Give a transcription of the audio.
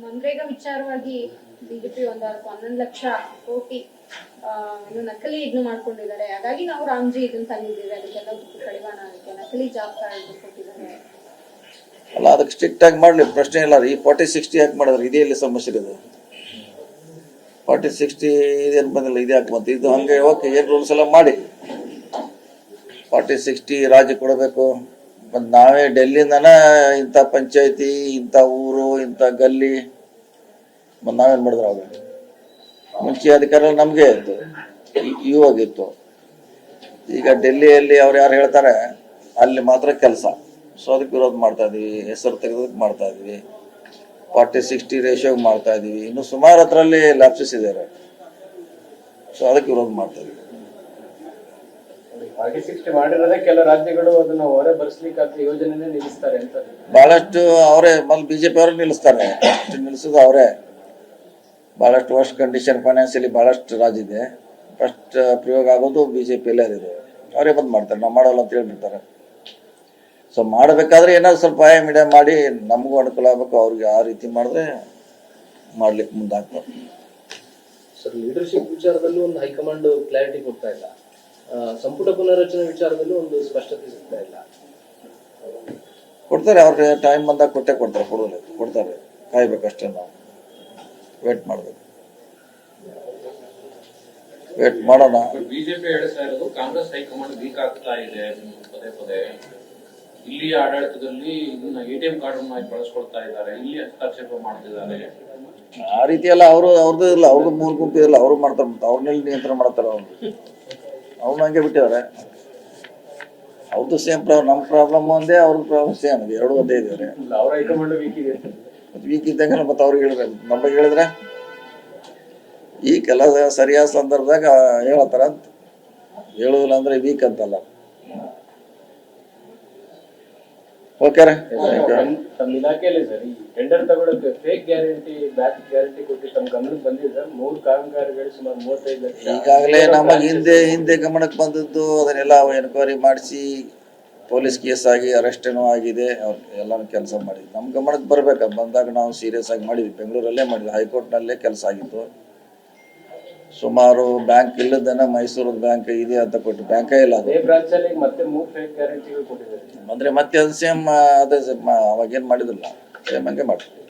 ಮನ್ರೇಗಾ ವಿಚಾರವಾಗಿ ಬಿಜೆಪಿ ಒಂದು 11 ಲಕ್ಷ ಕೋಟಿ ನಕಲಿ ಇದನ್ನು ಮಾಡ್ಕೊಂಡಿದ್ದಾರೆ. ಹಾಗಾಗಿ ನಾವು ರಾಮ್ಜಿ ಇದನ್ನ ತಂದಿದ್ದೀವಿ, ಅದಕ್ಕೆಲ್ಲ ಕಡಿವಾಣ ಆಗುತ್ತೆ, ನಕಲಿ ಜಾಬ್ ಕಾರ್ಡ್ ಕೊಟ್ಟಿದ್ದಾರೆ. ಅಲ್ಲ, ಅದಕ್ಕೆ ಸ್ಟ್ರಿಕ್ಟ್ ಆಗಿ ಮಾಡಲಿ, ಪ್ರಶ್ನೆ ಇಲ್ಲ. ಈ 40-60 ಯಾಕೆ ಮಾಡಿದ್ರೆ? ಇದೇ ಇಲ್ಲಿ ಸಮಸ್ಯೆ ಇದೆ. 40-60 ಇದೇನು ಬಂದಿಲ್ಲ, ಇದು ಯಾಕೆ ಬಂತು? ಇದು ಹಂಗೆ ಓಕೆ, ಏನು ರೂಲ್ಸ್ ಎಲ್ಲ ಮಾಡಿ 40-60 ರಾಜ್ಯ ಕೊಡಬೇಕು. ಮತ್ತು ನಾವೇ ಡೆಲ್ಲಿಯಿಂದನ ಇಂಥ ಪಂಚಾಯತಿ, ಇಂಥ ಊರು, ಇಂಥ ಗಲ್ಲಿ ಮತ್ತು ನಾವೇನು ಮಾಡಿದ್ರೆ ಅವಾಗ ಮುಂಚೆ ಅಧಿಕಾರ ನಮಗೆ ಇತ್ತು, ಇವಾಗಿತ್ತು. ಈಗ ಡೆಲ್ಲಿಯಲ್ಲಿ ಅವ್ರು ಯಾರು ಹೇಳ್ತಾರೆ ಅಲ್ಲಿ ಮಾತ್ರ ಕೆಲಸ. ಸೊ ಅದಕ್ಕೆ ವಿರೋಧ ಮಾಡ್ತಾ ಇದೀವಿ, ಹೆಸರು ತೆಗೆದಕ್ಕೆ ಮಾಡ್ತಾ ಇದೀವಿ, 40-60 ರೇಷಿಯೋಗೆ ಮಾಡ್ತಾ ಇದೀವಿ. ಇನ್ನು ಸುಮಾರು ಹತ್ರಲ್ಲಿ ಲ್ಯಾಪ್ಸಸ್ ಇದ್ದಾರೆ. ಸೊ ಅದಕ್ಕೆ ವಿರೋಧ ಮಾಡ್ತಾ ಇದೀವಿ. 40-60 ಮಾಡಿರೋದೇ ಕೆಲ ರಾಜ್ಯಗಳು ಅದನ್ನ ಹೊರೆ ಬರ್ಸ್ಲಿಕ್ಕೆ ಯೋಜನೆ ನಿಲ್ಲಿಸ್ತಾರೆ ಅಂತ. ಬಹಳಷ್ಟು ಅವರೇ ಮೊದಲು ಬಿಜೆಪಿ ಅವರು ನಿಲ್ಲಿಸ್ತಾರೆ, ನಿಲ್ಲಿಸೋದು ಅವರೇ. ಬಹಳಷ್ಟು ವರ್ಷ ಕಂಡೀಷನ್ ಫೈನಾನ್ಸಿಯಲಿ ಬಹಳಷ್ಟು ರಾಜ್ಯ ಇದೆ. ಫಸ್ಟ್ ಪ್ರಯೋಗ ಆಗೋದು ಬಿಜೆಪಿಯಲ್ಲೇ ಅದಿದೆ. ಅವರೇ ಬಂದು ಮಾಡ್ತಾರೆ, ನಾವು ಮಾಡೋಲ್ಲ ಅಂತ ಹೇಳ್ಬಿಡ್ತಾರೆ. ಸೊ ಮಾಡಬೇಕಾದ್ರೆ ಏನಾದ್ರು ಸ್ವಲ್ಪ ಆಯ ಮೀಡಿಯಾ ಮಾಡಿ ನಮಗೂ ಅನುಕೂಲ ಆಗಬೇಕು, ಅವ್ರಿಗೆ ಆ ರೀತಿ ಮಾಡಿದ್ರೆ ಮಾಡ್ಲಿಕ್ಕೆ ಮುಂದಾಗ್ತಾರೆ. ಸರ್, ಲೀಡರ್ಶಿಪ್ ವಿಚಾರದಲ್ಲೂ ಒಂದು ಹೈಕಮಾಂಡ್ ಕ್ಲಾರಿಟಿ ಕೊಡ್ತಾ ಇಲ್ಲ, ಸಂಪುಟ ಪುನರ್ರಚನೆ ವಿಚಾರದಲ್ಲೂ ಒಂದು ಸ್ಪಷ್ಟತೆ ಸಿಗ್ತಾ ಇಲ್ಲ. ಕೊಡ್ತಾರೆ, ಅವ್ರಿಗೆ ಟೈಮ್ ಬಂದಾಗ ಕೊಡ್ತಾರೆ, ಕೊಡ್ತಾರೆ. ಕಾಯ್ಬೇಕಷ್ಟೇ, ನಾವು ವೇಟ್ ಮಾಡಬೇಕು, ವೇಟ್ ಮಾಡೋಣ. ಬಿಜೆಪಿ ಹೇಳ್ತಾ ಇರೋದು ಕಾಂಗ್ರೆಸ್ ಹೈಕಮಾಂಡ್ ವೀಕ್ ಆಗ್ತಾ ಇದೆ ಪದೇ ಪದೇ. ಇಲ್ಲಿ ಆಡಳಿತದಲ್ಲಿ ಇದನ್ನ ATM ಕಾರ್ಡ್ ಬಳಸ್ಕೊಳ್ತಾ ಇದ್ದಾರೆ, ಇಲ್ಲಿ ಹಸ್ತಕ್ಷೇಪ ಮಾಡ್ತಿದ್ದಾರೆ. ಆ ರೀತಿ ಎಲ್ಲ ಅವ್ರದ್ದು ಇಲ್ಲ, ಅವ್ರದ್ದು 3 ಗುಂಪು ಇಲ್ಲ, ಅವ್ರು ಮಾಡ್ತಾರೆ. ಅವ್ರನ್ನೆಲ್ಲಿ ನಿಯಂತ್ರಣ ಮಾಡ್ತಾರೆ? ಅವ್ರು ಹಂಗೆ ಬಿಟ್ಟಿದ್ದಾರೆ. ಅವ್ರದ್ದು ಸೇಮ್ ಪ್ರಾಬ್ಲಮ್, ನಮ್ಮ ಪ್ರಾಬ್ಲಮ್ ಒಂದೇ, ಅವ್ರದ್ದು ಪ್ರಾಬ್ಲಮ್ ಸೇಮ್ ಇದೆ, ಎರಡು ಒಂದೇ ಇದ್ದಾರೆ. ಅವ್ರ ಹೈಕಮಾಂಡ್ ವೀಕ್ ಇದೆ, ವೀಕ್ ಇದ್ದಂಗೆ ಮತ್ತೆ ಅವ್ರಿಗೆ ಹೇಳ್ಬೇಕು. ನಮಗೆ ಹೇಳಿದ್ರೆ ಈ ಕೆಲಸ ಸರಿಯಾದ ಸಂದರ್ಭದಾಗ ಹೇಳತ್ತಾರ ಅಂತ, ಹೇಳುದಿಲ್ಲ ಅಂದ್ರೆ ವೀಕ್ ಅಂತಲ್ಲ. ಓಕೆ ರೀ, ತಮ್ಮ ಇಲಾಖೆಯಲ್ಲಿ ಸರ್ ಈ ಟೆಂಡರ್ ತಗೊಳಕ್ಕೆ ಫೇಕ್ ಗ್ಯಾರಂಟಿ, ಬ್ಯಾಕ್ ಗ್ಯಾರಂಟಿ ಕೊಟ್ಟು ತಮ್ಮ ಗಮನಕ್ಕೆ ಬಂದಿದೆ ಸರ್. 3 ಕಾಮಗಾರಿಗಳು ಸುಮಾರು 35 ಲಕ್ಷ ಈಗಾಗಲೇ ನಮಗೆ ಹಿಂದೆ ಗಮನಕ್ಕೆ ಬಂದದ್ದು. ಅದನ್ನೆಲ್ಲ ಎನ್ಕ್ವೈರಿ ಮಾಡಿಸಿ ಪೊಲೀಸ್ ಕೇಸ್ ಆಗಿ ಅರೆಸ್ಟ್ ಏನೋ ಆಗಿದೆ. ಅವ್ರು ಎಲ್ಲಾನು ಕೆಲಸ ಮಾಡಿದ್ವಿ. ನಮ್ಮ ಗಮನಕ್ಕೆ ಬರ್ಬೇಕು, ಬಂದಾಗ ನಾವು ಸೀರಿಯಸ್ ಆಗಿ ಮಾಡಿದ್ವಿ. ಬೆಂಗಳೂರಲ್ಲೇ ಮಾಡಿದ್ವಿ, ಹೈಕೋರ್ಟ್ನಲ್ಲೇ ಕೆಲಸ ಆಗಿತ್ತು. ಸುಮಾರು ಬ್ಯಾಂಕ್ ಇಲ್ಲದನ್ನ ಮೈಸೂರು ಬ್ಯಾಂಕ್ ಇದೆ ಅಂತ ಕೊಟ್ಟು, ಬ್ಯಾಂಕೇ ಇಲ್ಲ ಅದು. ಬ್ರಾಂಚ್ ಅಲ್ಲಿ ಮತ್ತೆ 3 ಫೇಕ್ ಗ್ಯಾರಂಟಿಗಳು ಕೊಟ್ಟಿದ್ದಾರೆ ಅಂದ್ರೆ ಮತ್ತೆ ಅದು ಸೇಮ್ ಅದೇ ಅವಾಗೇನು ಮಾಡಿದ್ರಲ್ಲ, ಸೇಮ್ ಹಂಗೆ ಮಾಡ್ತೀವಿ.